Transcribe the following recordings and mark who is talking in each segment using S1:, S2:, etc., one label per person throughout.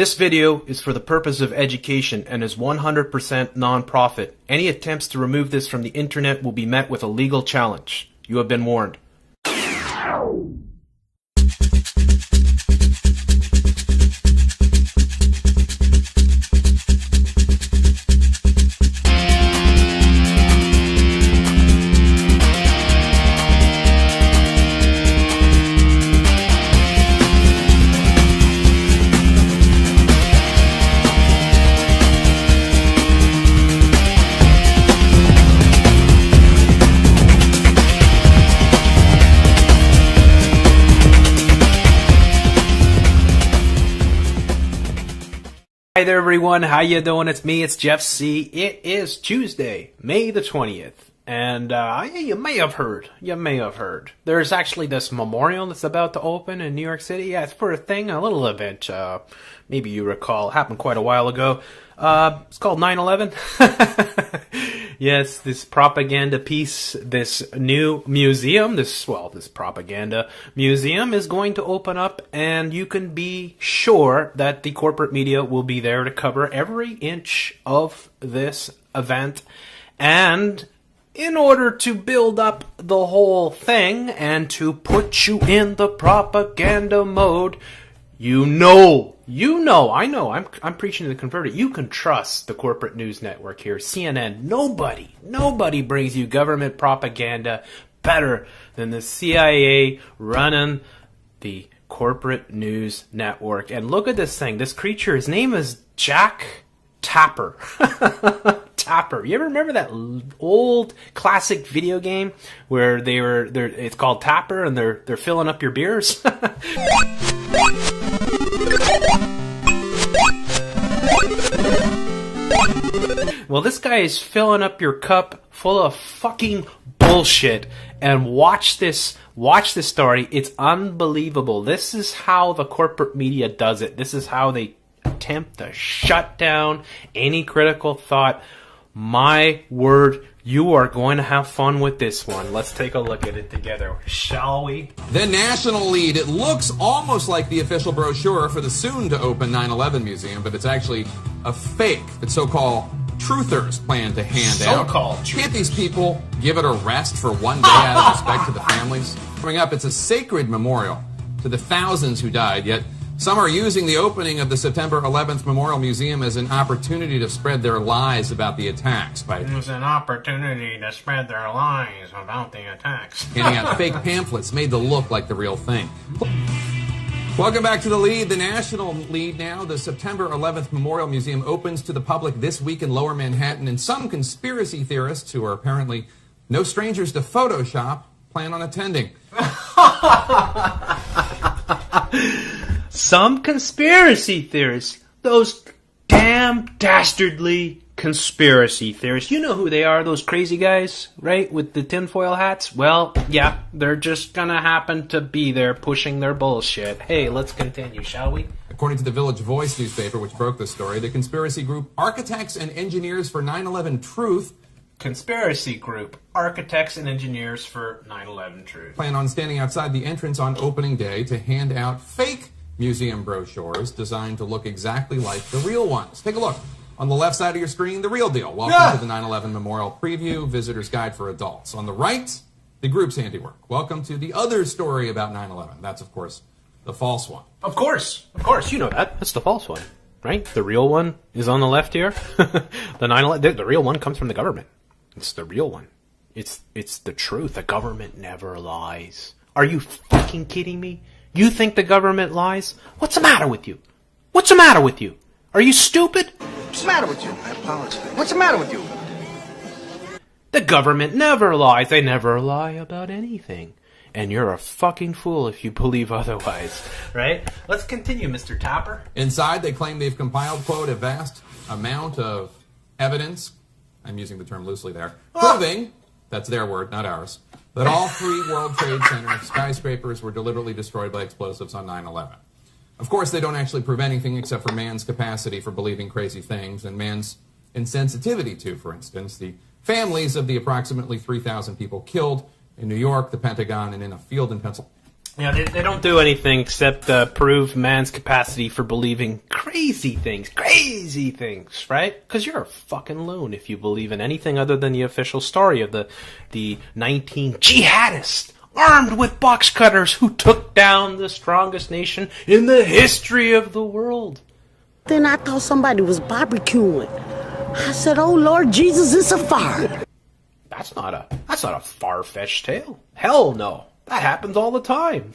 S1: This video is for the purpose of education and is 100% non-profit. Any attempts to remove this from the internet will be met with a legal challenge. You have been warned. Hi there everyone, how you doing? It's me, it's Jeff C. It is Tuesday, May the 20th, and you may have heard, there's actually this memorial that's about to open in New York City. Yeah, it's for a little event, maybe you recall, happened quite a while ago. It's called 911. Yes, this propaganda piece, this new museum, this propaganda museum is going to open up, and you can be sure that the corporate media will be there to cover every inch of this event. And in order to build up the whole thing and to put you in the propaganda mode, I know, I'm preaching to the converted. You can trust the corporate news network here, CNN. Nobody brings you government propaganda better than the CIA running the corporate news network. And look at this thing. This creature, his name is Jack Tapper. Tapper. You ever remember that old classic video game where it's called Tapper and they're filling up your beers? Well, this guy is filling up your cup full of fucking bullshit. And watch this story. It's unbelievable. This is how the corporate media does it. This is how they attempt to shut down any critical thought. My word, you are going to have fun with this one. Let's take a look at it together, shall we?
S2: The national lead. It looks almost like the official brochure for the soon-to-open 9/11 museum, but it's actually a fake that so-called truthers plan to hand out. Can't these people give it a rest for one day out of respect to the families? Coming up, it's a sacred memorial to the thousands who died, yet some are using the opening of the September 11th Memorial Museum as an opportunity to spread their lies about the attacks.
S1: It was an opportunity to spread their lies about the attacks.
S2: Handing out fake pamphlets made to look like the real thing. Welcome back to The Lead, the national lead now. The September 11th Memorial Museum opens to the public this week in Lower Manhattan, and some conspiracy theorists, who are apparently no strangers to Photoshop, plan on attending.
S1: Some conspiracy theorists, those damn dastardly conspiracy theorists. You know who they are, those crazy guys, right, with the tinfoil hats? Well, yeah, they're just gonna happen to be there pushing their bullshit. Hey, let's continue, shall we?
S2: According to the Village Voice newspaper, which broke the story, the conspiracy group Architects and Engineers for 9/11Truth
S1: Conspiracy group, Architects and Engineers for 9/11Truth
S2: plan on standing outside the entrance on opening day to hand out fake museum brochures designed to look exactly like the real ones. Take a look. On the left side of your screen, the real deal. Welcome to the 9/11 Memorial Preview, Visitor's Guide for Adults. On the right, the group's handiwork. Welcome to the other story about 9/11. That's, of course, the false one.
S1: Of course. You know that. That's the false one, right? The real one is on the left here. The real one comes from the government. It's the real one. It's the truth. The government never lies. Are you fucking kidding me? You think the government lies? What's the matter with you? Are you stupid?
S3: What's the matter with you? I apologize. What's the matter with you?
S1: The government never lies. They never lie about anything. And you're a fucking fool if you believe otherwise. Right? Let's continue, Mr. Tapper.
S2: Inside, they claim they've compiled, quote, a vast amount of evidence, I'm using the term loosely there, proving, that's their word, not ours, that all three World Trade Center skyscrapers were deliberately destroyed by explosives on 9/11. Of course, they don't actually prove anything except for man's capacity for believing crazy things and man's insensitivity to, for instance, the families of the approximately 3,000 people killed in New York, the Pentagon, and in a field in Pennsylvania.
S1: Yeah, they don't do anything except prove man's capacity for believing crazy things, right? Because you're a fucking loon if you believe in anything other than the official story of the 19 jihadists armed with box cutters who took down the strongest nation in the history of the world.
S4: Then I thought somebody was barbecuing. I said, "Oh Lord Jesus, it's a fire."
S1: That's not a far-fetched tale. Hell no. That happens all the time.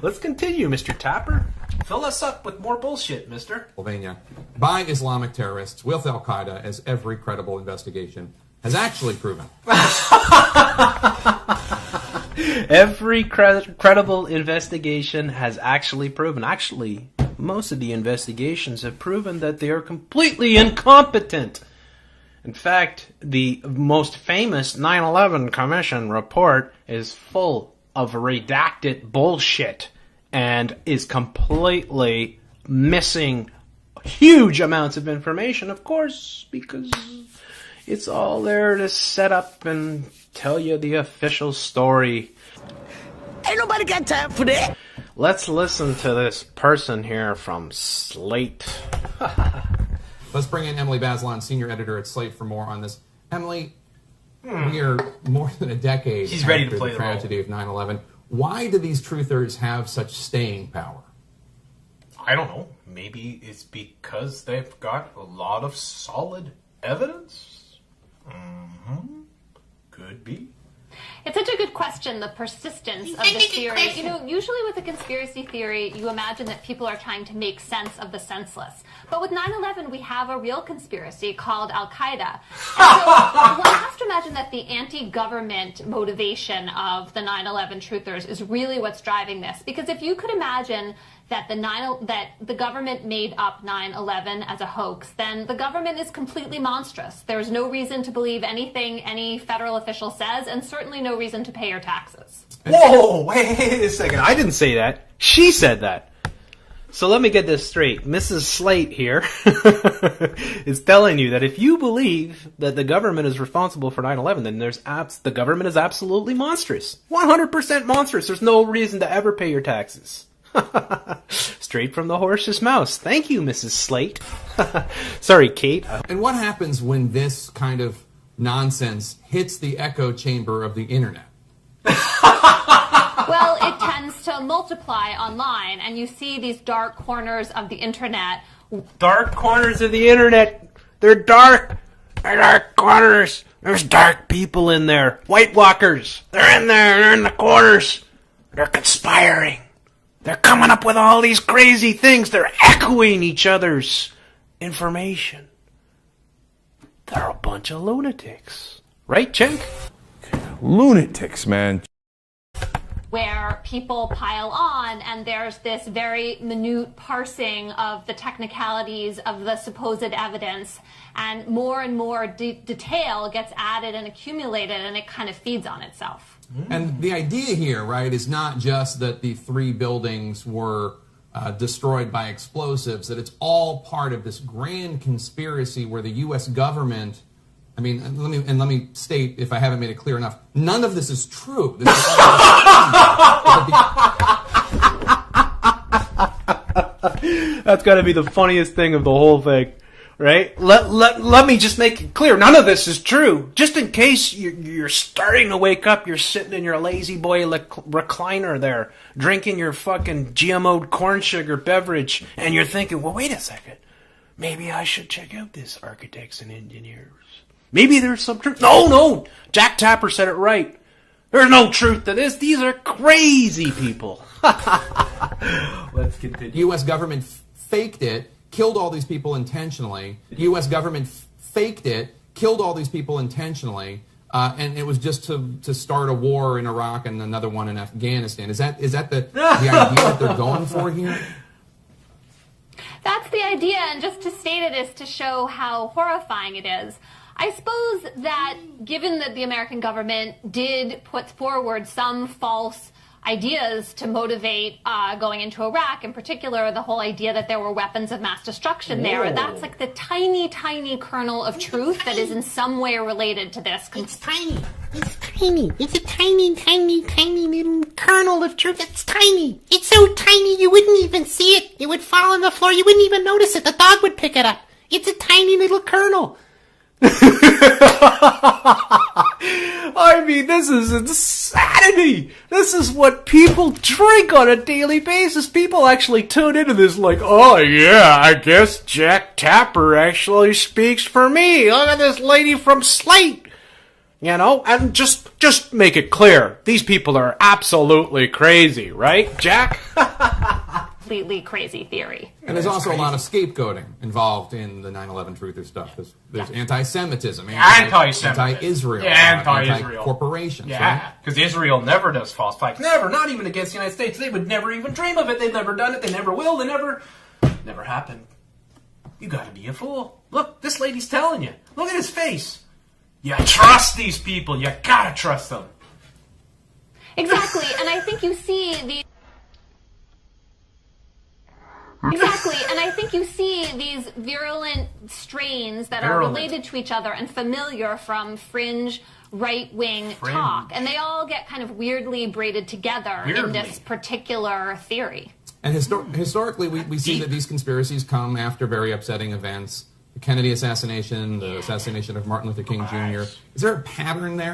S1: Let's continue, Mr. Tapper. Fill us up with more bullshit, mister.
S2: Pennsylvania, by Islamic terrorists with Al-Qaeda, as every credible investigation has actually proven.
S1: Every credible investigation has actually proven. Actually, most of the investigations have proven that they are completely incompetent. In fact, the most famous 9/11 Commission report is full of redacted bullshit and is completely missing huge amounts of information, of course, because it's all there to set up and tell you the official story.
S4: Ain't nobody got time for that.
S1: Let's listen to this person here from Slate.
S2: Let's bring in Emily Bazelon, senior editor at Slate, for more on this. Emily, we are more than a decade
S1: She's ready to
S2: after
S1: play
S2: the
S1: the role.
S2: tragedy of 9/11. Why do these truthers have such staying power?
S1: I don't know. Maybe it's because they've got a lot of solid evidence? Could be.
S5: It's such a good question, the persistence of the theory. You know, usually with a conspiracy theory, you imagine that people are trying to make sense of the senseless. But with 9/11, we have a real conspiracy called Al-Qaeda. And so one has to imagine that the anti-government motivation of the 9/11 truthers is really what's driving this. Because if you could imagine that the government made up 9/11 as a hoax, then the government is completely monstrous. There's no reason to believe anything any federal official says, and certainly no reason to pay your taxes.
S1: Whoa, wait a second. I didn't say that. She said that. So let me get this straight. Mrs. Slate here is telling you that if you believe that the government is responsible for 9/11, then the government is absolutely monstrous. 100% monstrous. There's no reason to ever pay your taxes. Straight from the horse's mouth. Thank you, Mrs. Slate. Sorry, Kate.
S2: And what happens when this kind of nonsense hits the echo chamber of the internet?
S5: Well, it tends to multiply online, and you see these dark corners of the internet.
S1: Dark corners of the internet. They're dark. They're dark corners. There's dark people in there. White Walkers. They're in there. They're in the corners. They're conspiring. They're coming up with all these crazy things. They're echoing each other's information. They're a bunch of lunatics. Right, Chink?
S6: Lunatics, man.
S5: Where people pile on, and there's this very minute parsing of the technicalities of the supposed evidence, and more detail gets added and accumulated, and it kind of feeds on itself.
S2: And the idea here, right, is not just that the 3 buildings were destroyed by explosives, that it's all part of this grand conspiracy where the U.S. government, I mean, let me state, if I haven't made it clear enough, none of this is true. This is
S1: That's got to be the funniest thing of the whole thing, right? Let me just make it clear. None of this is true. Just in case you're starting to wake up, you're sitting in your lazy boy recliner there, drinking your fucking GMO'd corn sugar beverage, and you're thinking, well, wait a second. Maybe I should check out this architects and engineers. Maybe there's some truth. No. Jack Tapper said it right. There's no truth to this. These are crazy people. Let's continue.
S2: U.S. government faked it, killed all these people intentionally. U.S. government faked it, killed all these people intentionally, and it was just to start a war in Iraq and another one in Afghanistan. Is that the idea that they're going for here?
S5: That's the idea, and just to state it is to show how horrifying it is. I suppose that given that the American government did put forward some false ideas to motivate going into Iraq. In particular, the whole idea that there were weapons of mass destruction there. That's like the tiny, tiny kernel of truth that is in some way related to this.
S7: It's tiny. It's tiny. It's a tiny, tiny, tiny little kernel of truth. It's tiny. It's so tiny you wouldn't even see it. It would fall on the floor. You wouldn't even notice it. The dog would pick it up. It's a tiny little kernel.
S1: I mean, this is insanity. This is what people drink on a daily basis. People actually tune into this like, oh yeah, I guess Jack Tapper actually speaks for me. Look at this lady from Slate. You know, and just make it clear. These people are absolutely crazy, right, Jack?
S5: Completely crazy theory.
S2: And there's also a lot of scapegoating involved in the 9/11 truther stuff. There's anti-Semitism, anti-Israel, anti-corporations.
S1: Yeah, because Israel never does false flags. Never, not even against the United States. They would never even dream of it. They've never done it. They never will. They never happened. You gotta be a fool. Look, this lady's telling you. Look at his face. You trust these people. You gotta trust them.
S5: Exactly, and I think you see these... Exactly, and I think you see these virulent strains that are related to each other and familiar from fringe right-wing talk, and they all get kind of weirdly braided together in this particular theory.
S2: And historically, we see that these conspiracies come after very upsetting events. The Kennedy assassination, the assassination of Martin Luther King Jr. Is there a pattern there?